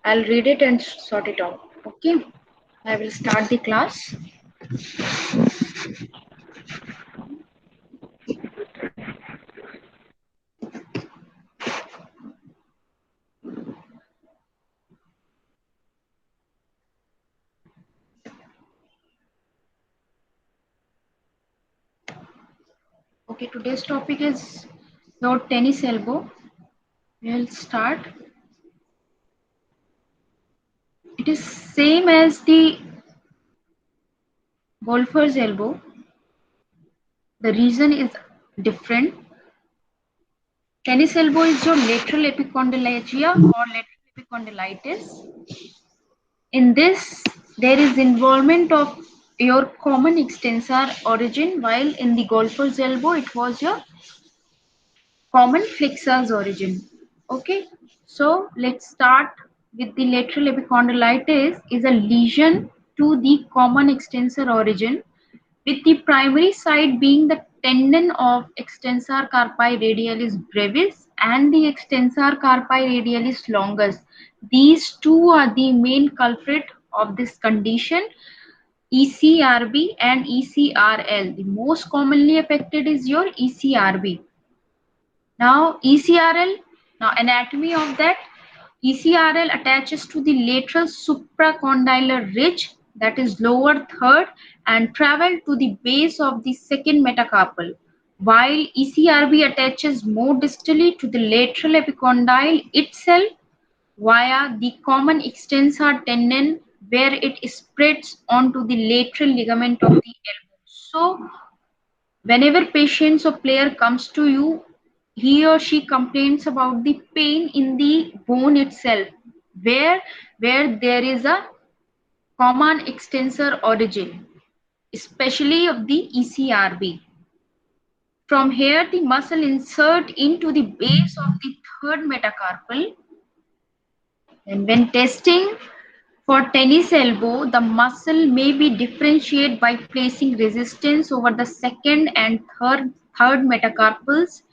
I'll read it and sort it out. Okay. I will start the class. Okay, today's topic is your tennis elbow. We'll start. It is same as the golfer's elbow. The reason is different. Tennis elbow is your lateral epicondylalgia or lateral epicondylitis. In this, there is involvement of your common extensor origin, while in the golfer's elbow, it was your common flexors origin. Okay, so let's start with the lateral epicondylitis is a lesion to the common extensor origin, with the primary site being the tendon of extensor carpi radialis brevis and the extensor carpi radialis longus. These two are the main culprit of this condition. ECRB and ECRL. The most commonly affected is your ECRB. Now ECRL, now anatomy of that. ECRL attaches to the lateral supracondylar ridge, that is lower third, and travel to the base of the second metacarpal, while ECRB attaches more distally to the lateral epicondyle itself via the common extensor tendon, where it spreads onto the lateral ligament of the elbow. So whenever patient or player comes to you, he or she complains about the pain in the bone itself, where where there is a common extensor origin, especially of the ECRB. From here, the muscle insert into the base of the third metacarpal, and when testing for tennis elbow, the muscle may be differentiated by placing resistance over the second and third metacarpals.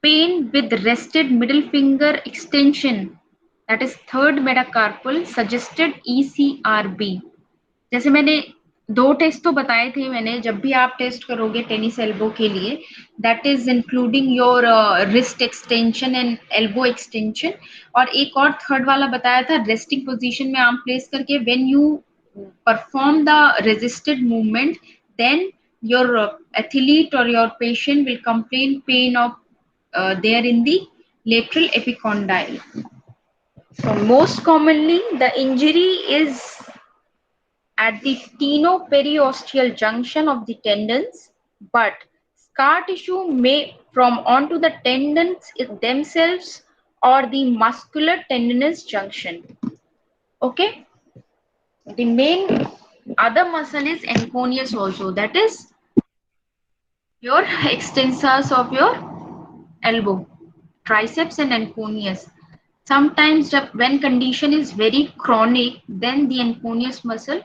Pain with rested middle finger extension, that is third metacarpal, suggested ECRB. जैसे मैंने दो test तो बताए थे मैंने, जब भी आप टेस्ट करोगे टेनिस एल्बो के लिए, that is including your wrist extension and elbow extension, और एक और थर्ड वाला बताया था रेस्टिंग पोजीशन में आर्म प्लेस करके, when you perform the resisted movement, then your athlete or your patient will complain pain of there in the lateral epicondyle. So most commonly the injury is at the tenoperiosteal junction of the tendons, but scar tissue may from onto the tendons themselves or the muscular tendinous junction. Okay, the main other muscle is enconius also, that is your extensors of your elbow, triceps and enconius. Sometimes when condition is very chronic, then the enconius muscle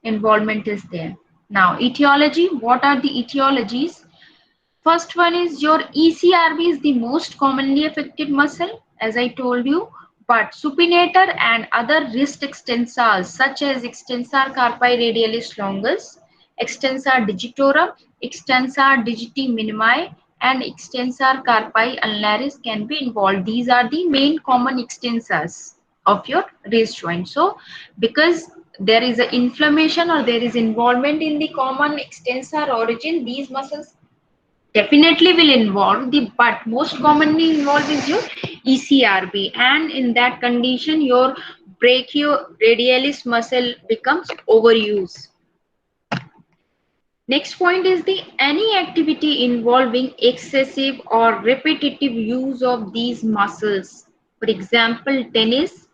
involvement is there. Now etiology, what are the etiologies? First one is your ECRB is the most commonly affected muscle, as I told you, but supinator and other wrist extensors such as extensor carpi radialis longus, extensor digitorum, extensor digiti minimi, and extensor carpi ulnaris can be involved. These are the main common extensors of your wrist joint. So because there is an inflammation or there is involvement in the common extensor origin, these muscles definitely will involve the, but most commonly involved is your ECRB, and in that condition your brachioradialis muscle becomes overused. Next point is the any activity involving excessive or repetitive use of these muscles, for example tennis,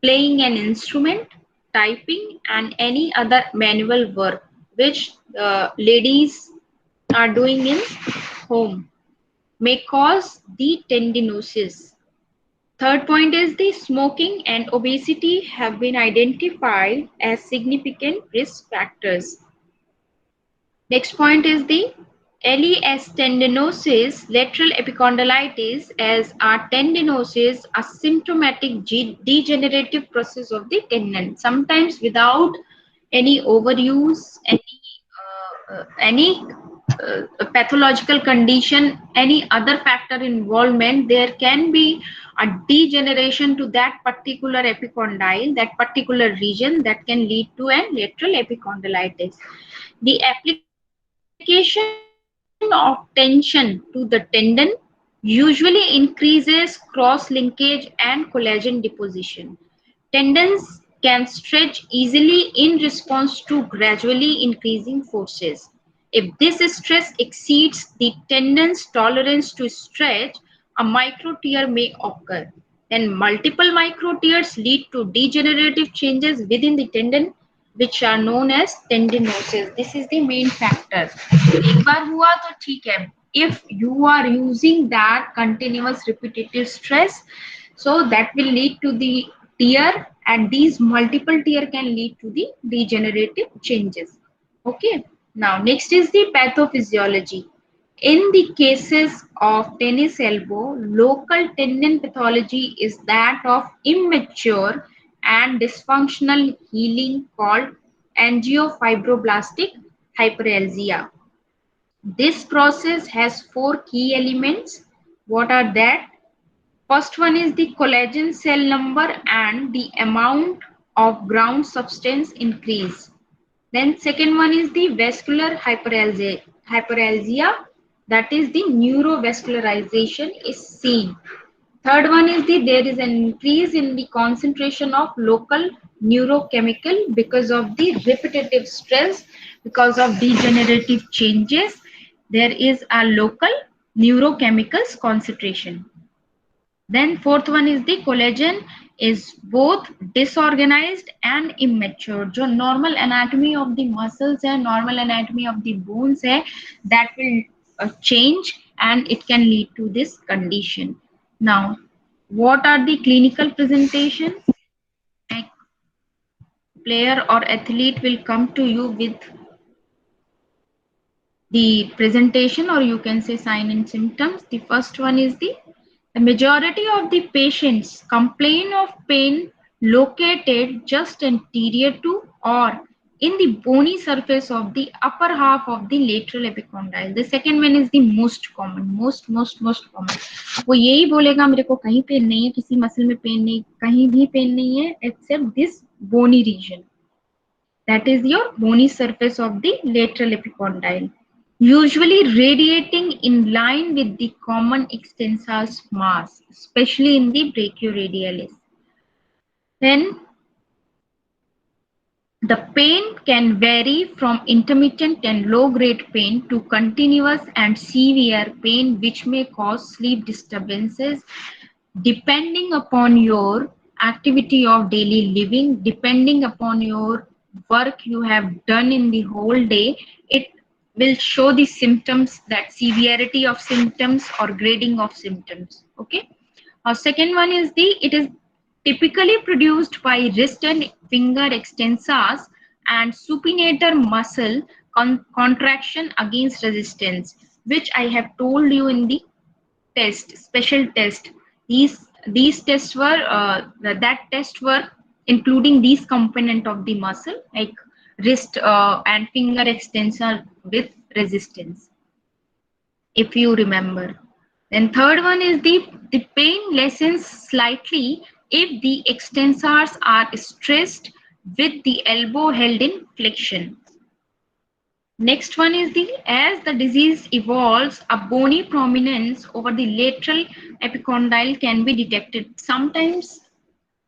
playing an instrument, typing, and any other manual work which ladies are doing in home, may cause the tendinosis. Third point is the smoking and obesity have been identified as significant risk factors. Next point is the LES tendinosis, lateral epicondylitis, as are tendinosis, a symptomatic degenerative process of the tendon, sometimes without any overuse, any pathological condition, any other factor involvement. There can be a degeneration to that particular epicondyle, that particular region, that can lead to a lateral epicondylitis. The application of tension to the tendon usually increases cross linkage and collagen deposition. Tendons can stretch easily in response to gradually increasing forces. If this stress exceeds the tendon's tolerance to stretch, a micro tear may occur. Then multiple micro tears lead to degenerative changes within the tendon, which are known as tendinosis. This is the main factor. एक बार हुआ तो ठीक है. If you are using that continuous repetitive stress, so that will lead to the tear, and these multiple tear can lead to the degenerative changes. Okay. Now next is the pathophysiology. In the cases of tennis elbow, local tendon pathology is that of immature and dysfunctional healing called angiofibroblastic hyperalgia. This process has four key elements. What are that? First one is the collagen cell number and the amount of ground substance increase. Then second one is the vascular hyperalgia, that is the neurovascularization is seen. Third one is there is an increase in the concentration of local neurochemical because of the repetitive stress, because of degenerative changes. There is a local neurochemicals concentration. Then fourth one is the collagen is both disorganized and immature. जो normal anatomy of the muscles है, normal anatomy of the bones है, that will change and it can lead to this condition. Now, what are the clinical presentations? A player or athlete will come to you with the presentation, or you can say sign and symptoms. The first one is the majority of the patients complain of pain located just anterior to or in the bony surface of the upper half of the lateral epicondyle. The second one is the most common, most common. वो यही बोलेगा मेरे को कहीं pen नहीं है, किसी muscle में पेन नहीं, कहीं भी पेन नहीं है except this bony region. That is your bony surface of the lateral epicondyle, usually radiating in line with the common extensors mass, especially in the brachioradialis. Then the pain can vary from intermittent and low-grade pain to continuous and severe pain, which may cause sleep disturbances depending upon your activity of daily living, depending upon your work you have done in the whole day. It will show the symptoms, that severity of symptoms or grading of symptoms. Okay. Second one is it is typically produced by wrist and finger extensors and supinator muscle contraction against resistance, which I have told you in the test, special test. These tests were that test were including these component of the muscle like wrist and finger extensor with resistance, if you remember. Then third one is the pain lessens slightly if the extensors are stressed with the elbow held in flexion. Next one is as the disease evolves, a bony prominence over the lateral epicondyle can be detected. Sometimes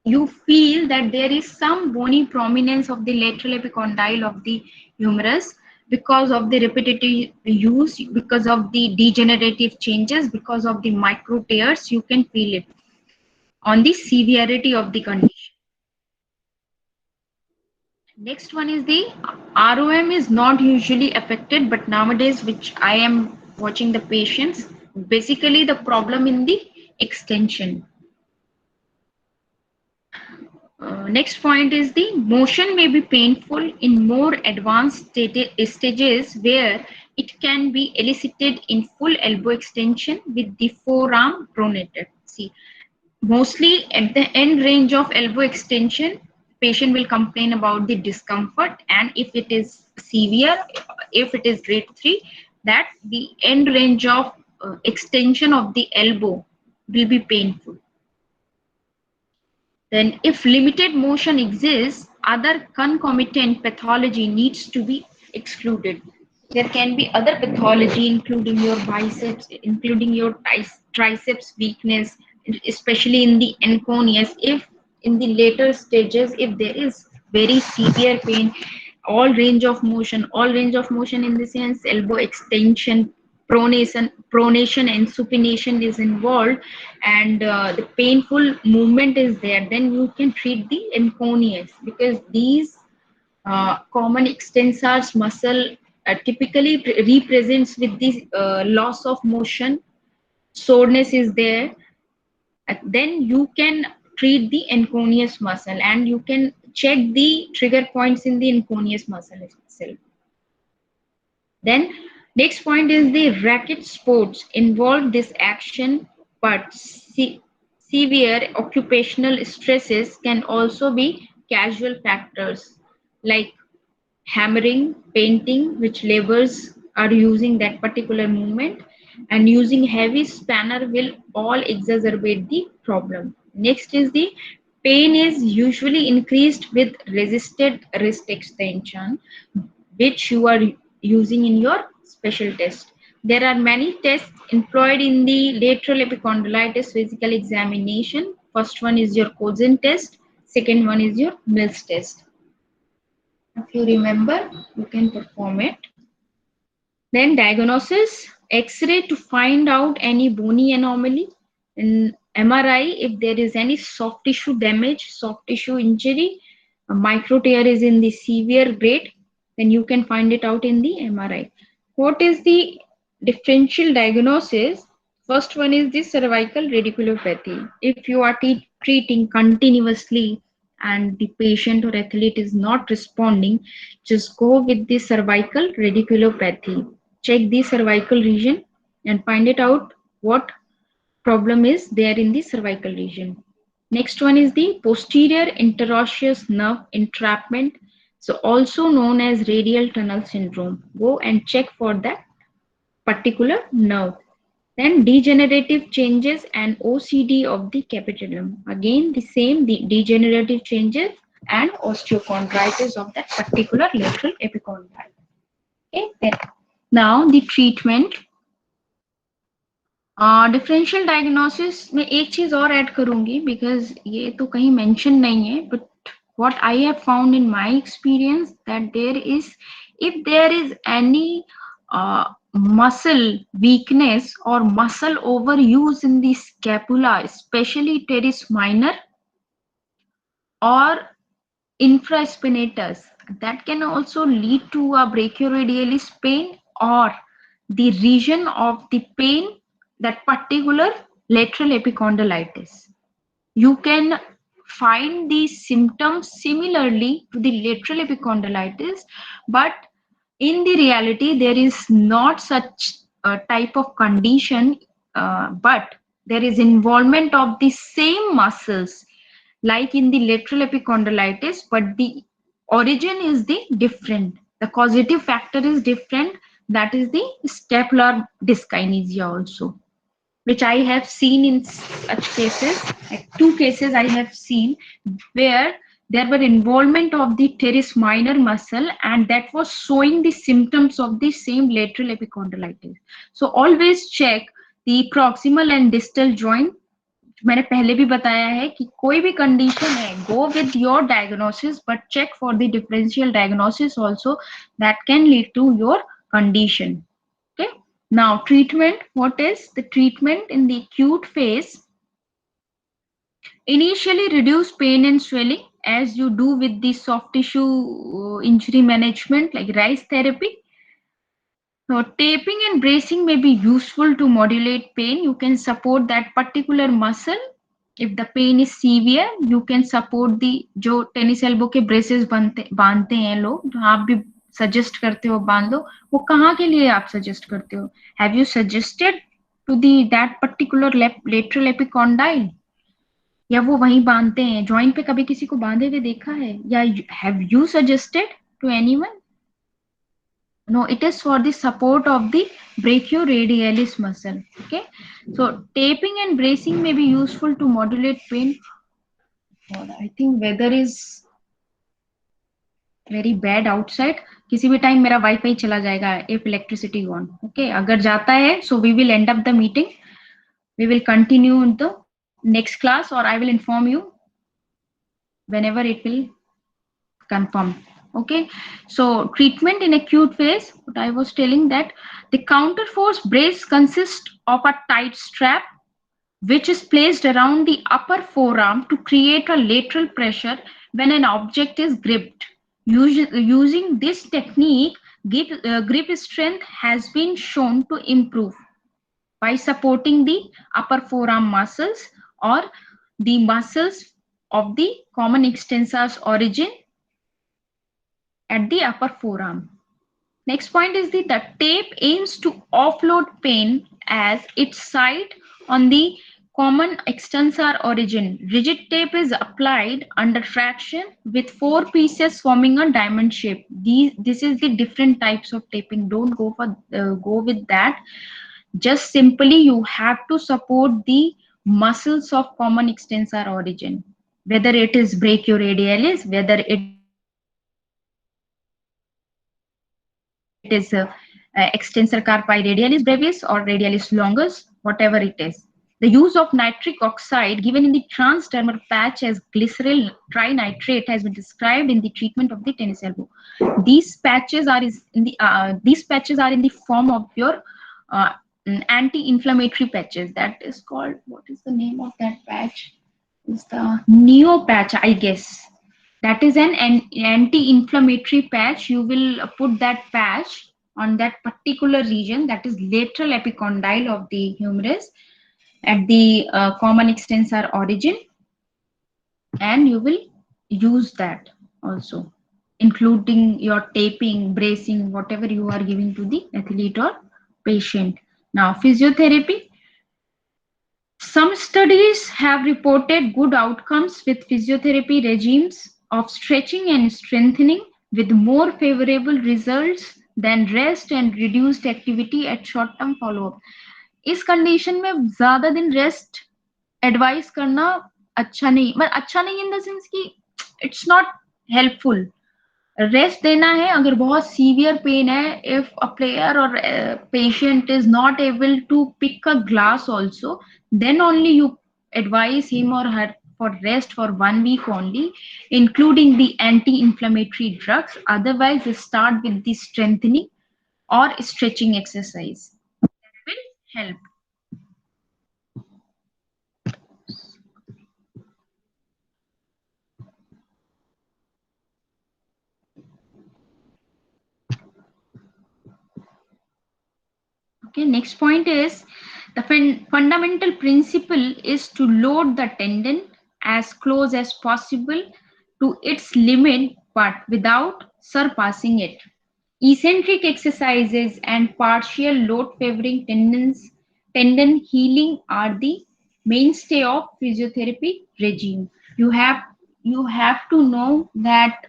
you feel that there is some bony prominence of the lateral epicondyle of the humerus because of the repetitive use, because of the degenerative changes, because of the micro tears. You can feel it on the severity of the condition. Next one is the ROM is not usually affected, but nowadays, which I am watching the patients, basically the problem in the extension. Next point is the motion may be painful in more advanced stages where It can be elicited in full elbow extension with the forearm pronated. See, mostly at the end range of elbow extension, patient will complain about the discomfort, and if it is severe, if it is grade 3, that the end range of extension of the elbow will be painful. Then if limited motion exists, other concomitant pathology needs to be excluded. There can be other pathology including your biceps, including your triceps weakness, especially in the enconius. If in the later stages, if there is very severe pain, all range of motion in the sense elbow extension, pronation and supination is involved, and the painful movement is there, then you can treat the enconius, because these common extensors muscle typically represents with this loss of motion, soreness is there. Then you can treat the enconius muscle, and you can check the trigger points in the enconius muscle itself. Then next point is the racket sports involve this action, but severe occupational stresses can also be casual factors like hammering, painting, which laborers are using that particular movement, and using heavy spanner will all exacerbate the problem. Next is the pain is usually increased with resisted wrist extension, which you are using in your special test. There are many tests employed in the lateral epicondylitis physical examination. First one is your Cozen test, second one is your Mills test. If you remember, you can perform it. Then diagnosis, X-ray to find out any bony anomaly. In MRI, if there is any soft tissue damage, soft tissue injury, a micro tear is in the severe grade, then you can find it out in the MRI. What is the differential diagnosis? First one is the cervical radiculopathy. If you are treating continuously and the patient or athlete is not responding, just go with the cervical radiculopathy. Check the cervical region and find it out what problem is there in the cervical region. Next one is the posterior interosseous nerve entrapment, so also known as radial tunnel syndrome. Go and check for that particular nerve. Then degenerative changes and OCD of the capitulum. Again, the same, the degenerative changes and osteochondritis of that particular lateral epicondyle. Okay, then now the treatment. Differential diagnosis में एक चीज और add करूंगी, because ये तो कहीं mention नहीं है, but what I have found in my experience that if there is any muscle weakness or muscle overuse in the scapula, especially teres minor or infraspinatus, that can also lead to a brachioradialis pain or the region of the pain, that particular lateral epicondylitis. You can find these symptoms similarly to the lateral epicondylitis, but in the reality there is not such a type of condition, but there is involvement of the same muscles like in the lateral epicondylitis, but the origin is the different, the causative factor is different, that is the scapular dyskinesia also, which I have seen in such cases, like 2 cases I have seen where there were involvement of the teres minor muscle, and that was showing the symptoms of the same lateral epicondylitis. So always check the proximal and distal joint. मैंने पहले भी बताया है कि कोई भी condition है, go with your diagnosis, but check for the differential diagnosis also, that can lead to your condition. Okay. Now treatment, what is the treatment in the acute phase? Initially reduce pain and swelling as you do with the soft tissue injury management like RICE therapy. Now taping and bracing may be useful to modulate pain. You can support that particular muscle. If the pain is severe, you can support the जो tennis elbow के braces बांधते हैं लोग, तो आप भी suggest करते हो बांध दो, वो कहाँ के लिए आप सजेस्ट करते हो? Have you suggested to the that particular lateral epicondyle, या वो वहीं बांधते हैं? जॉइंट पे कभी किसी को बांधे हुए देखा है, या have you suggested to anyone? No, it is for the support of the brachioradialis muscle. Okay, so taping and bracing may be useful to modulate pain. और I think weather is very bad outside. किसी भी time मेरा wifi चला जाएगा if electricity gone. Okay, अगर जाता है so we will end up the meeting. We will continue in the next class, or I will inform you whenever it will confirm. Okay, so treatment in acute phase, what I was telling, that the counterforce brace consists of a tight strap which is placed around the upper forearm to create a lateral pressure when an object is gripped. Using this technique, grip strength has been shown to improve by supporting the upper forearm muscles or the muscles of the common extensor's origin at the upper forearm. Next point is the tape aims to offload pain as its site on the common extensor origin. Rigid tape is applied under traction with 4 pieces forming a diamond shape. This is the different types of taping. Don't go with that. Just simply you have to support the muscles of common extensor origin, whether it is brachioradialis, whether it is extensor carpi radialis brevis or radialis longus, whatever it is. The use of nitric oxide given in the transdermal patch as glyceryl trinitrate has been described in the treatment of the tennis elbow. These patches are in the form of your anti-inflammatory patches. That is called, what is the name of that patch? Is the Neo patch, I guess. That is an anti-inflammatory patch. You will put that patch on that particular region, that is lateral epicondyle of the humerus at the common extensor origin, and you will use that also, including your taping, bracing, whatever you are giving to the athlete or patient. Now, physiotherapy. Some studies have reported good outcomes with physiotherapy regimes of stretching and strengthening with more favorable results than rest and reduced activity at short-term follow-up. इस condition में ज्यादा दिन rest advice करना अच्छा नहीं, मतलब अच्छा नहीं इन द सेंस कि इट्स नॉट हेल्पफुल. रेस्ट देना है अगर बहुत सीवियर पेन है. इफ अ प्लेयर और patient is not able to pick a glass also, then only you advise him or her for rest for 1 week only, including the anti-inflammatory drugs. Otherwise, start with the strengthening or stretching exercise. That will help. Okay, next point is the fundamental principle is to load the tendon as close as possible to its limit, but without surpassing it. Eccentric exercises and partial load favoring tendon healing are the mainstay of physiotherapy regime. You have to know that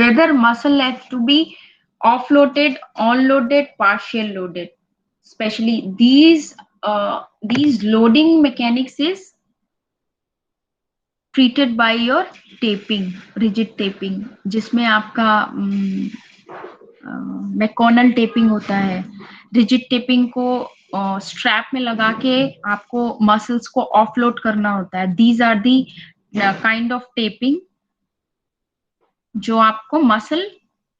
whether muscle has to be offloaded, onloaded, partial loaded. Especially these loading mechanics is treated by your taping, rigid taping, जिसमें आपका मैकोनल tapping होता है. Rigid tapping को strap में लगा के आपको muscles को ऑफलोड करना होता है. These are the kind of taping जो आपको मसल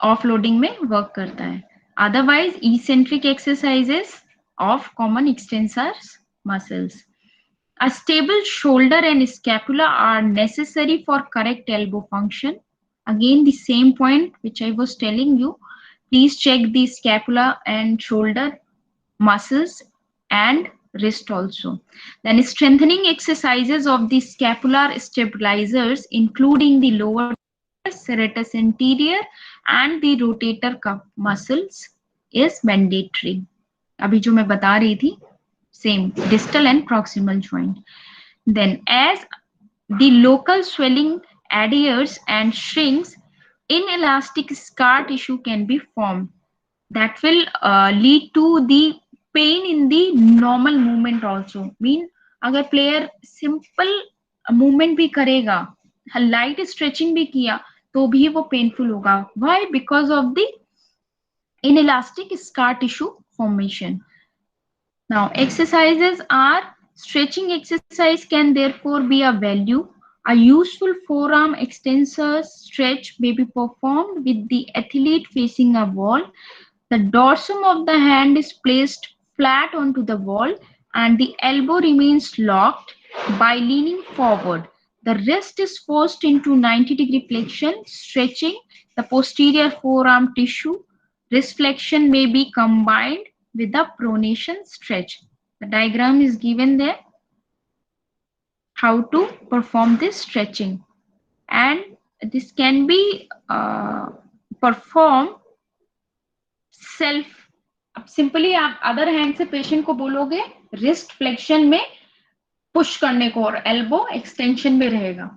ऑफलोडिंग में वर्क करता है. Otherwise eccentric exercises of common extensors muscles. A stable shoulder and scapula are necessary for correct elbow function. Again, the same point which I was telling you. Please check the scapula and shoulder muscles and wrist also. Then strengthening exercises of the scapular stabilizers, including the lower serratus anterior and the rotator cuff muscles is mandatory. अभी जो मैं बता रही थी, same distal and proximal joint. Then as the local swelling adheres and shrinks, inelastic scar tissue can be formed that will lead to the pain in the normal movement also. Mean अगर player simple movement भी करेगा, light stretching भी किया, तो भी वो painful होगा. Why? Because of the inelastic scar tissue formation. Now, exercises are stretching exercise can therefore be a value. A useful forearm extensor stretch may be performed with the athlete facing a wall. The dorsum of the hand is placed flat onto the wall and the elbow remains locked by leaning forward. The wrist is forced into 90-degree flexion, stretching the posterior forearm tissue. Wrist flexion may be combined with the pronation stretch. The diagram is given there, how to perform this stretching, and this can be performed self. अब simply आप other hand से patient को बोलोगे wrist flexion में push करने को और elbow extension में रहेगा.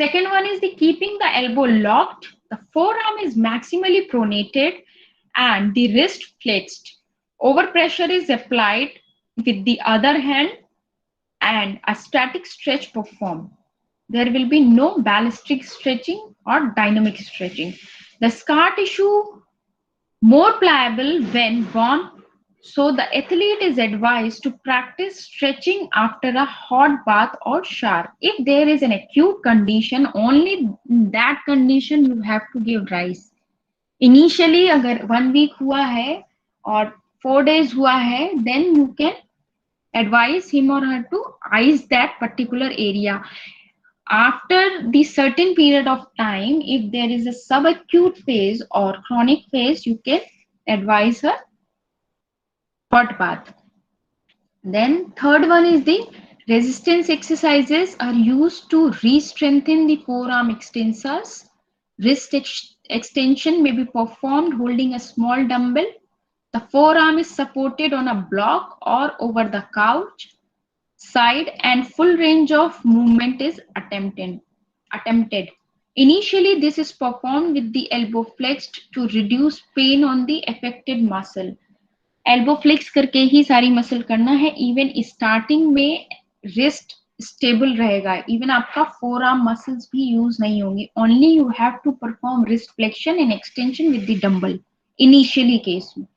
Second one is the keeping the elbow locked. The forearm is maximally pronated and the wrist flexed. Overpressure is applied with the other hand and a static stretch performed. There will be no ballistic stretching or dynamic stretching. The scar tissue more pliable when worn, so the athlete is advised to practice stretching after a hot bath or shower. If there is an acute condition, only in that condition you have to give rice. Initially, अगर 1 week हुआ है और 4 days हुआ है, then you can advise him or her to ice that particular area. After the certain period of time, if there is a subacute phase or chronic phase, you can advise her hot bath. Then third one is the resistance exercises are used to re-strengthen the forearm extensors. Wrist extension may be performed holding a small dumbbell. The forearm is supported on a block or over the couch. Side and full range of movement is attempted. Initially, this is performed with the elbow flexed to reduce pain on the affected muscle. Elbow flex करके ही सारी muscle करना है. Even starting में wrist stable रहेगा. Even आपका forearm muscles भी use नहीं होंगे. Only you have to perform wrist flexion and extension with the dumbbell. Initially case में.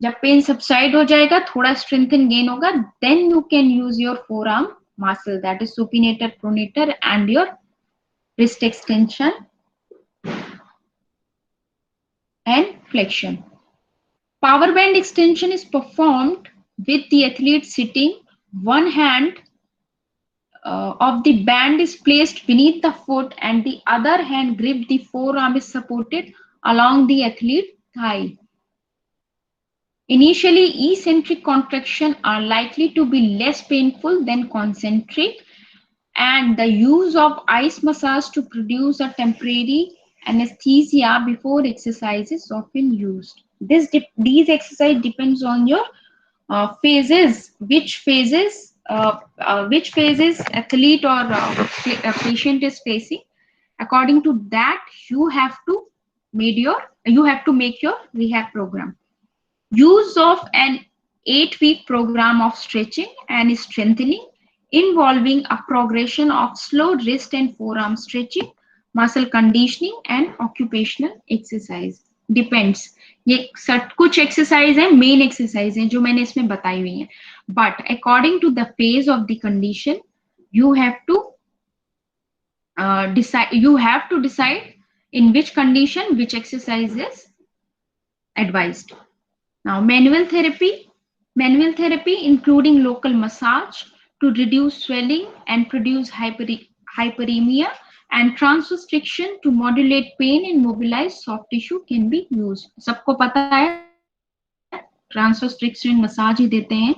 जब पेन सबसाइड हो जाएगा, थोड़ा स्ट्रेंथन गेन होगा, then you can use your forearm muscle, that is supinator, pronator and your wrist extension and flexion. Power band extension is performed with the athlete sitting. One hand of the band is placed beneath the foot and the other hand grip the forearm is supported along the athlete thigh. Initially, eccentric contractions are likely to be less painful than concentric, and the use of ice massage to produce a temporary anesthesia before exercise is often used. These exercise depends on your phases, which phases athlete or patient is facing. According to that, you have to make your rehab program. Use of an 8-week program of stretching and strengthening involving a progression of slow wrist and forearm stretching, muscle conditioning and occupational exercise. Depends. ये कुछ exercise है, main exercise है जो मैंने इसमें बताई हुई है. But according to the phase of the condition, you have to decide in which condition which exercise is advised. Now, manual therapy including local massage to reduce swelling and produce hyperemia, and transverse friction to modulate pain and mobilize soft tissue can be used. सबको पता है transverse friction massage ही देते हैं.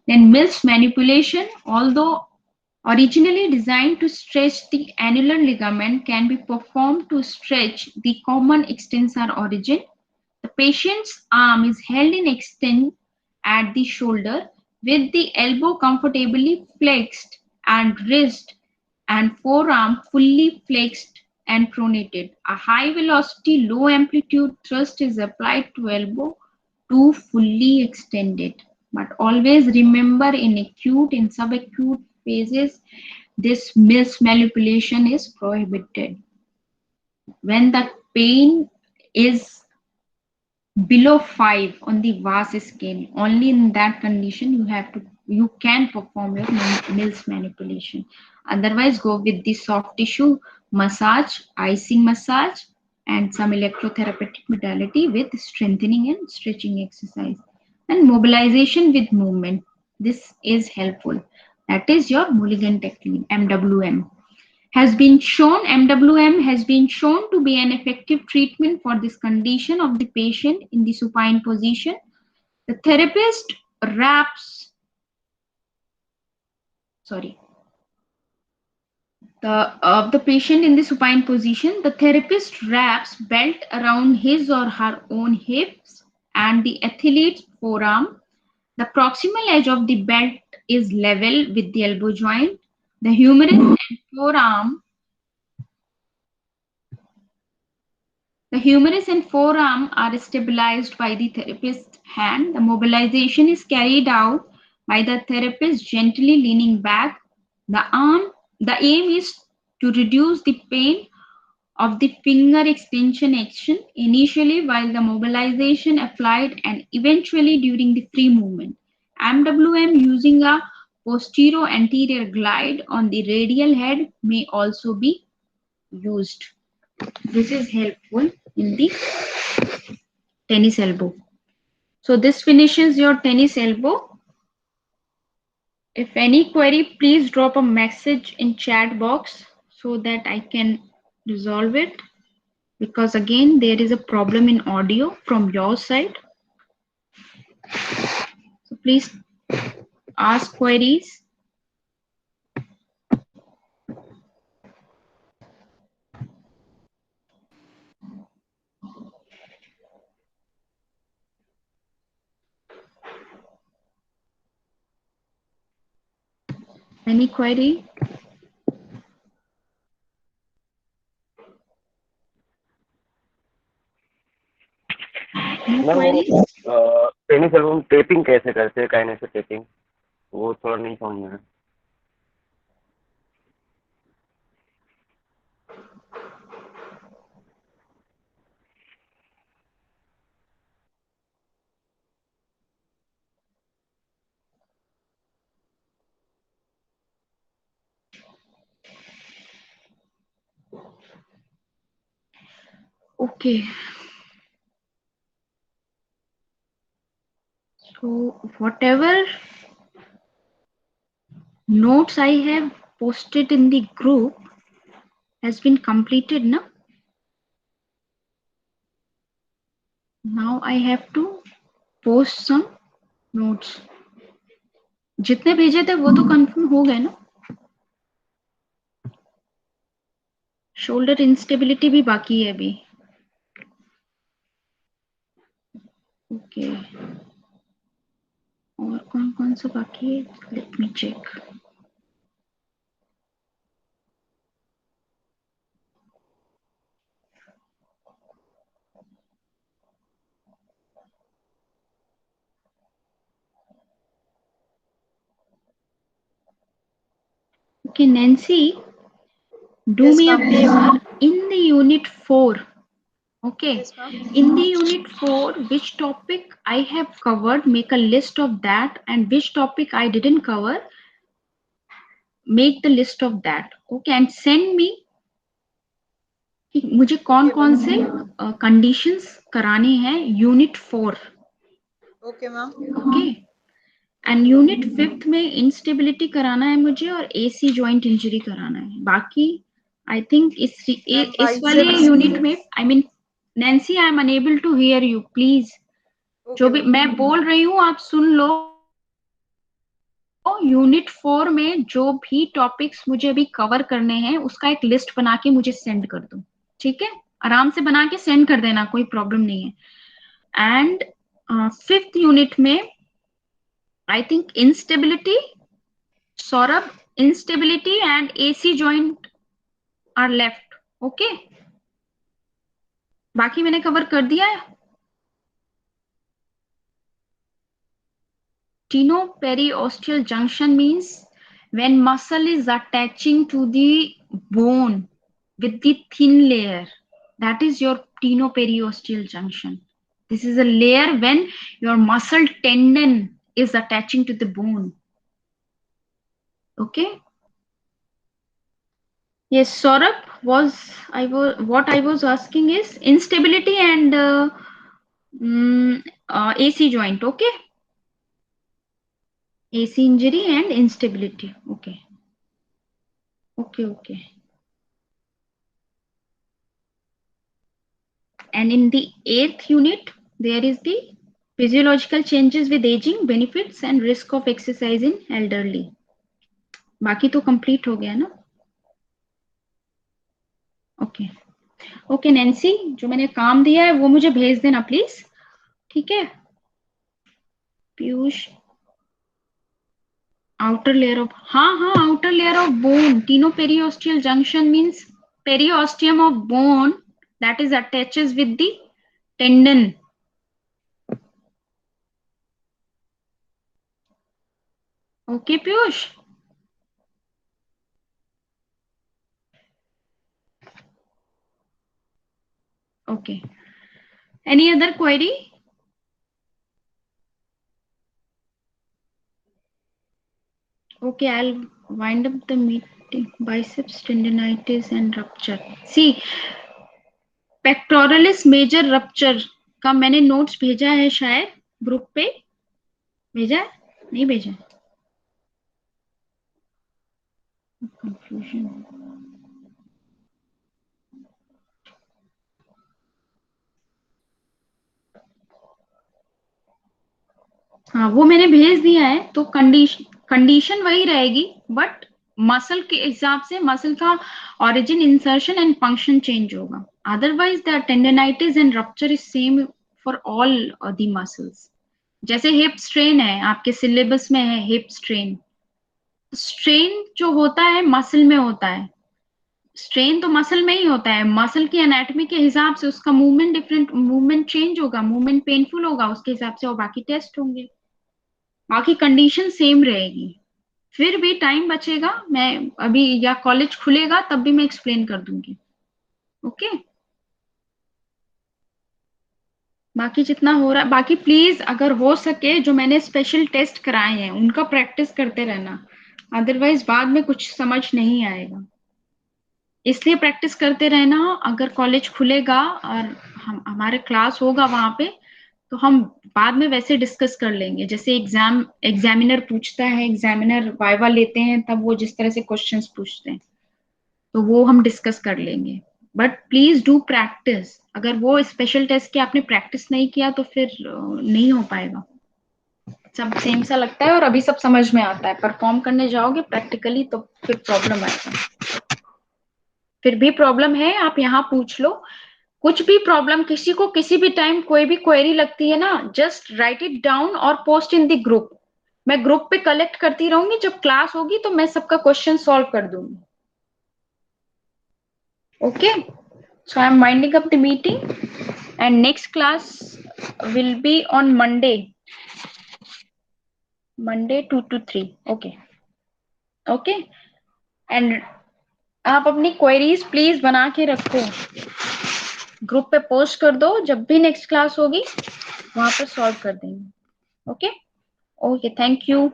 Then Mills manipulation, although Originally designed to stretch the annular ligament, can be performed to stretch the common extensor origin. The patient's arm is held in extent at the shoulder with the elbow comfortably flexed and wrist and forearm fully flexed and pronated. A high velocity, low amplitude thrust is applied to elbow to fully extend it. But always remember, in acute and subacute phases, this mismanipulation is prohibited. When the pain is below 5 on the VAS scale, only in that condition you can perform your Mills manipulation. Otherwise, go with the soft tissue massage, icing massage, and some electrotherapeutic modality with strengthening and stretching exercise, and mobilization with movement. This is helpful. That is your Mulligan technique, MWM. MWM has been shown to be an effective treatment for this condition of the patient in the supine position. The therapist wraps, the patient in the supine position, the therapist wraps belt around his or her own hips and the athlete's forearm. The proximal edge of the belt is level with the elbow joint. The humerus and forearm The humerus and forearm are stabilized by the therapist's hand. The mobilization is carried out by the therapist gently leaning back. The aim is to reduce the pain of the finger extension action initially while the mobilization applied and eventually during the free movement. MWM using a posterior anterior glide on the radial head may also be used. This is helpful in the tennis elbow. So this finishes your tennis elbow. If any query, please drop a message in chat box so that I can resolve it, because again there is a problem in audio from your side. So please ask queries. Any query? No queries? Tennis elbow taping कैसे करते हैं, काइने से tapping, वो थोड़ा नहीं समझ में है। Okay. So whatever notes I have posted in the group has been completed now. Now I have to post some notes. जितने भेजे थे वो तो कंफर्म हो गए ना। शोल्डर इंस्टेबिलिटी भी बाकी है अभी। ओके, और कौन कौन सा बाकी है, let me check. Okay, Nancy, do Yes, me a ma'am. favor. In the unit 4, okay, Yes, ma'am. in the unit 4, which topic I have covered, make a list of that, and which topic I didn't cover, make the list of that. Okay, and send me कि मुझे कौन कौन से conditions कराने हैं unit 4। Okay ma'am. Okay, and unit 5 में instability कराना है मुझे और एसी जॉइंट इंजरी कराना है। बाकी आई थिंक इस वाले यूनिट में, I mean Nancy, I am unable to hear you, please जो भी मैं बोल रही हूँ आप सुन लो यूनिट 4 में जो भी टॉपिक्स मुझे अभी कवर करने हैं उसका एक लिस्ट बना के मुझे सेंड कर दो, ठीक है? आराम से बना के सेंड कर देना, कोई प्रॉब्लम नहीं है। एंड 5th यूनिट में I think instability, Saurabh, instability and AC joint are left, okay? बाकी मैंने कवर कर दिया है। Tenoperiosteal junction means when muscle is attaching to the bone with the thin layer, that is your tenoperiosteal junction. This is a layer when your muscle tendon is attaching to the bone. Okay? Yes, Saurabh, what I was asking is instability and AC joint, okay? AC injury and instability, okay. Okay. And in the 8th unit, there is the physiological changes with aging, benefits and risk of exercise in elderly. बाकी तो complete हो गया ना? Okay, Nancy, जो मैंने काम दिया है वो मुझे भेज देना प्लीज, ठीक है? पीयूष, outer layer of, हाँ, outer layer of bone, tenoperiosteal junction means periosteum of bone that is attaches with the tendon. Okay, Piyush? Okay. Any other query? Okay, I'll wind up the meeting. Biceps tendinitis and rupture. See, pectoralis major rupture का मैंने notes भेजा है शायद group पे, भेजा है? नहीं भेजा? कंफ्यूजन। हाँ, वो मैंने भेज दिया है। तो कंडीशन वही रहेगी, बट मसल के हिसाब से मसल का origin, insertion and function change होगा. Otherwise the tendinitis and rupture is same for all the muscles. जैसे हिप स्ट्रेन है, आपके सिलेबस में है हिप स्ट्रेन. स्ट्रेन जो होता है मसल में होता है, स्ट्रेन तो मसल में ही होता है. मसल की एनाटॉमी के हिसाब से उसका मूवमेंट डिफरेंट, मूवमेंट चेंज होगा, मूवमेंट पेनफुल होगा उसके हिसाब से, और बाकी टेस्ट होंगे. बाकी कंडीशन सेम रहेगी. फिर भी टाइम बचेगा, मैं अभी या कॉलेज खुलेगा तब भी मैं एक्सप्लेन कर दूंगी. ओके? बाकी जितना हो रहा है, बाकी प्लीज अगर हो सके जो मैंने स्पेशल टेस्ट कराए हैं उनका प्रैक्टिस करते रहना, अदरवाइज बाद में कुछ समझ नहीं आएगा. इसलिए प्रैक्टिस करते रहना. अगर कॉलेज खुलेगा और हमारे क्लास होगा वहां पे, तो हम बाद में वैसे डिस्कस कर लेंगे. जैसे एग्जामिनर पूछता है, एग्जामिनर वाइवा लेते हैं, तब वो जिस तरह से क्वेश्चंस पूछते हैं तो वो हम डिस्कस कर लेंगे. But please do practice. अगर वो स्पेशल टेस्ट की आपने प्रैक्टिस नहीं किया तो फिर नहीं हो पाएगा. सब सेम सा लगता है और अभी सब समझ में आता है, परफॉर्म करने जाओगे प्रैक्टिकली तो फिर प्रॉब्लम आएगा. फिर भी प्रॉब्लम है आप यहाँ पूछ लो. कुछ भी प्रॉब्लम, किसी को किसी भी टाइम कोई भी क्वेरी लगती है ना, जस्ट राइट इट डाउन और पोस्ट इन द ग्रुप. मैं ग्रुप पे कलेक्ट करती रहूंगी, जब क्लास होगी तो मैं सबका क्वेश्चन सॉल्व कर दूंगी. Okay, so I am winding up the meeting and next class will be on Monday 2 to 3. Okay. And आप अपनी क्वेरीज प्लीज बना के रखो, ग्रुप पे पोस्ट कर दो. जब भी नेक्स्ट क्लास होगी वहां पर सॉल्व कर देंगे. Okay, thank you.